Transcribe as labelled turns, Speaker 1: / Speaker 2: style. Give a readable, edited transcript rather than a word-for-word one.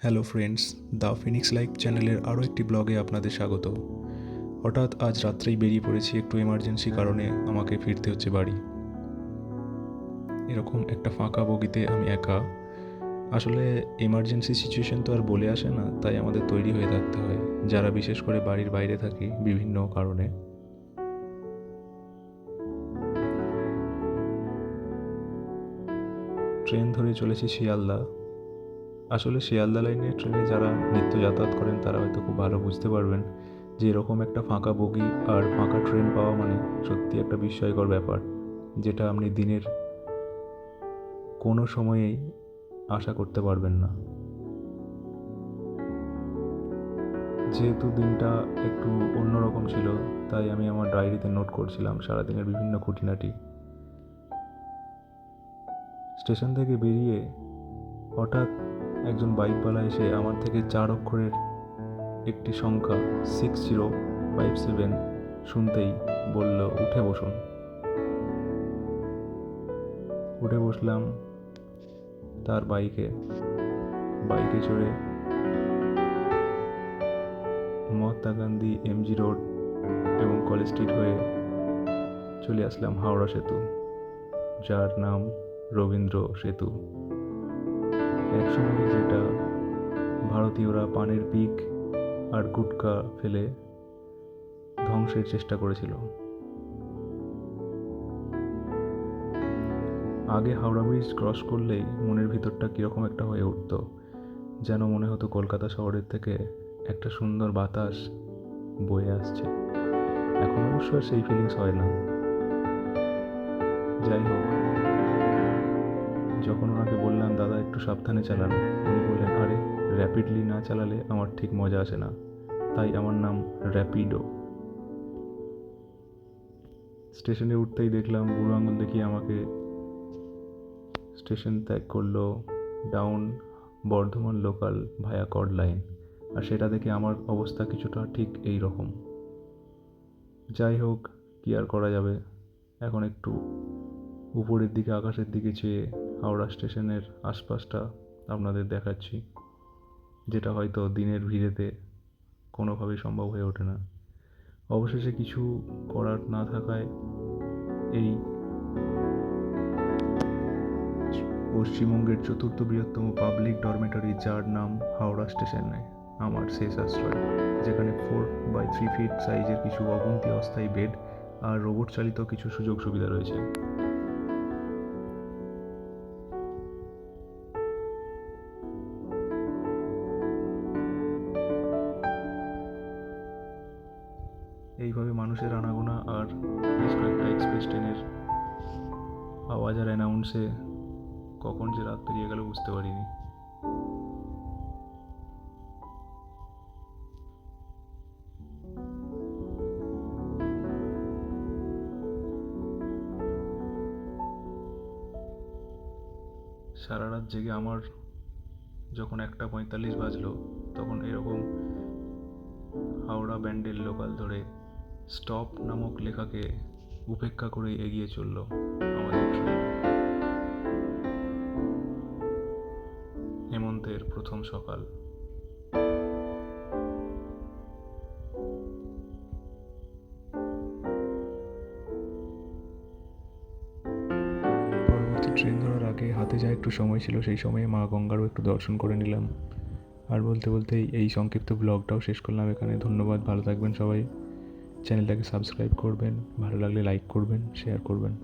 Speaker 1: Hello friends, the Phoenix life চ্যানেলের আরও একটি ব্লগে আপনাদের স্বাগত। হঠাৎ আজ রাত্রেই বেরিয়ে পড়েছি, একটু এমার্জেন্সি কারণে আমাকে ফিরতে হচ্ছে বাড়ি। এরকম একটা ফাঁকা বগিতে আমি একা। আসলে এমার্জেন্সি সিচুয়েশন তো আর বলে আসে না, তাই আমাদের তৈরি হয়ে থাকতে হয়, যারা বিশেষ করে বাড়ির বাইরে থাকি বিভিন্ন কারণে। ট্রেন ধরে চলেছি শিয়ালদা। আসলে শিয়ালদা লাইনে ট্রেনে যারা নিত্য যাতায়াত করেন তারা হয়তো খুব ভালো বুঝতে পারবেন যে এরকম একটা ফাঁকা বগি আর ফাঁকা ট্রেন পাওয়া মানে সত্যি একটা বিস্ময়কর ব্যাপার, যেটা আপনি দিনের কোনো সময়েই আশা করতে পারবেন না। যেহেতু দিনটা একটু অন্যরকম ছিল, তাই আমি আমার ডায়েরিতে নোট করছিলাম সারাদিনের বিভিন্ন খুঁটিনাটি। স্টেশন থেকে বেরিয়ে হঠাৎ একজন বাইকওয়ালা এসে আমার থেকে 4 অক্ষরের একটি সংখ্যা 6057 শুনতেই বলল, উঠে বসুন। উঠে বসলাম তার বাইকে চড়ে মহাত্মা গান্ধী, এমজি রোড এবং কলেজ স্ট্রিট হয়ে চলে আসলাম হাওড়া সেতু, যার নাম রবীন্দ্র সেতু। একসময় যেটা ভারতীয়রা পানের পিক আর গুটকা ফেলে ধ্বংসের চেষ্টা করেছিল। আগে হাওড়া ব্রিজ ক্রস করলেই মনের ভিতরটা কীরকম একটা হয়ে উঠত, যেন মনে হতো কলকাতা শহরের থেকে একটা সুন্দর বাতাস বয়ে আসছে। এখন অবশ্য আর সেই ফিলিংস হয় না। যাই হোক, যখন ওনাকে বললাম দাদা একটু সাবধানে চালান, উনি বললেন আরে র্যাপিডলি না চালালে আমার ঠিক মজা আসে না, তাই আমার নাম র্যাপিডো। স্টেশনে উঠতেই দেখলাম বুড়ো আঙুল দেখিয়ে আমাকে স্টেশন ত্যাগ করলো down Bardhaman local via chord line, আর সেটা দেখে আমার অবস্থা কিছুটা ঠিক এই রকম। যাই হোক, কি আর করা যাবে, এখন একটু উপরের দিকে আকাশের দিকে চেয়ে হাওড়া স্টেশনের আশপাশটা আপনাদের দেখাচ্ছি, যেটা হয়তো দিনের ভিড়েতে কোনোভাবেই সম্ভব হয়ে ওঠে না। অবশেষে কিছু করার না থাকায় এই পশ্চিমবঙ্গের চতুর্থ বৃহত্তম পাবলিক ডরমেটরি, যার নাম হাওড়া স্টেশনে আমার শেষ আশ্রয়, যেখানে 4x3 ফিট সাইজের কিছু অগুন্তি অস্থায়ী বেড আর রোবট চালিত কিছু সুযোগ সুবিধা রয়েছে। এইভাবে মানুষের আনাগোনা আর বেশ কয়েকটা এক্সপ্রেস ট্রেনের আওয়াজ আর অ্যানাউন্সে কখন যে রাত পেরিয়ে গেল বুঝতে পারিনি। সারা রাত জেগে আমার যখন 1:45 বাজলো, তখন এরকম হাওড়া ব্যান্ডেল লোকাল ধরে স্টপ নামক লেখাকে উপেক্ষা করে এগিয়ে চলল আমাদের ট্রেন। হেমন্তের প্রথম সকাল। পরবর্তী ট্রেন ধরার আগে হাতে যা একটু সময় ছিল, সেই সময়ে মা গঙ্গারও একটু দর্শন করে নিলাম। আর বলতে বলতেই এই সংক্ষিপ্ত ব্লগটাও শেষ করলাম এখানে। ধন্যবাদ, ভালো থাকবেন সবাই। চ্যানেলটাকে সাবস্ক্রাইব করবেন, ভালো লাগলে লাইক করবেন, শেয়ার করবেন।